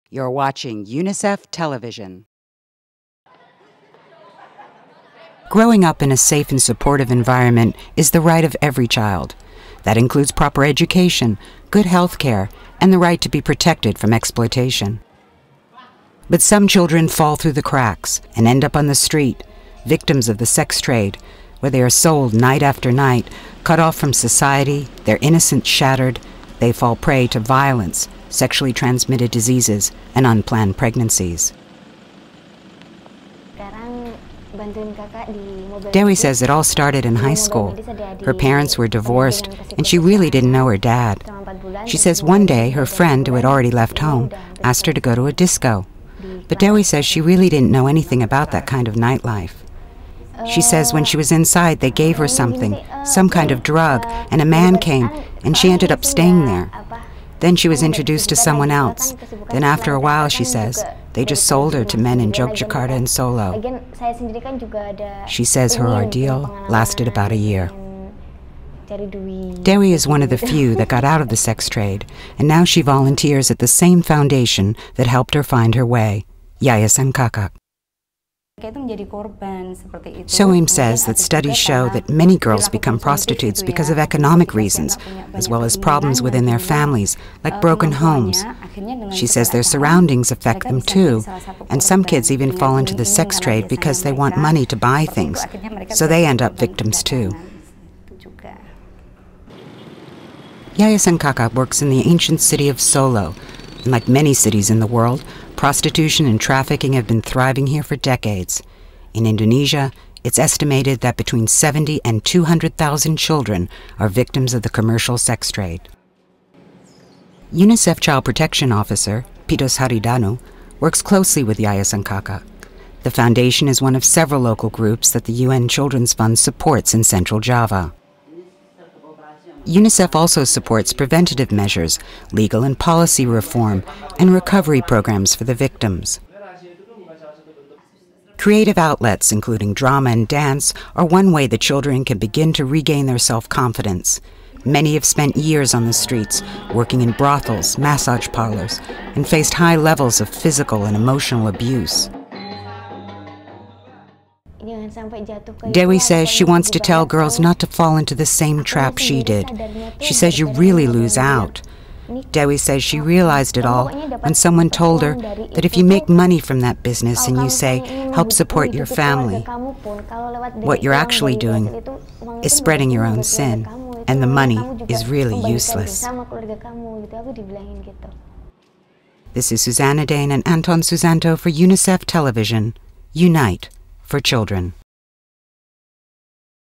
You're watching UNICEF Television. Growing up in a safe and supportive environment is the right of every child. That includes proper education, good health care, and the right to be protected from exploitation. But some children fall through the cracks and end up on the street, victims of the sex trade, where they are sold night after night, cut off from society, their innocence shattered. They fall prey to violence, sexually transmitted diseases, and unplanned pregnancies. Dewi says it all started in high school. Her parents were divorced, and she really didn't know her dad. She says one day her friend, who had already left home, asked her to go to a disco. But Dewi says she really didn't know anything about that kind of nightlife. She says when she was inside, they gave her something, some kind of drug, and a man came, and she ended up staying there. Then she was introduced to someone else. Then after a while, she says, they just sold her to men in Yogyakarta and Solo. She says her ordeal lasted about a year. Dewi is one of the few that got out of the sex trade, and now she volunteers at the same foundation that helped her find her way, Yayasan Kakak. Soim says that studies show that many girls become prostitutes because of economic reasons, as well as problems within their families, like broken homes. She says their surroundings affect them too, and some kids even fall into the sex trade because they want money to buy things, so they end up victims too. Yayasan Kakak works in the ancient city of Solo, and like many cities in the world, prostitution and trafficking have been thriving here for decades. In Indonesia, it's estimated that between 70 and 200,000 children are victims of the commercial sex trade. UNICEF Child Protection Officer, Pitos Haridanu, works closely with Yayasan Kakak. The foundation is one of several local groups that the UN Children's Fund supports in Central Java. UNICEF also supports preventative measures, legal and policy reform, and recovery programs for the victims. Creative outlets, including drama and dance, are one way the children can begin to regain their self-confidence. Many have spent years on the streets, working in brothels, massage parlors, and faced high levels of physical and emotional abuse. Dewi says she wants to tell girls not to fall into the same trap she did. She says you really lose out. Dewi says she realized it all when someone told her that if you make money from that business and you say, help support your family, what you're actually doing is spreading your own sin, and the money is really useless. This is Susanna Dane and Anton Susanto for UNICEF Television. Unite for children.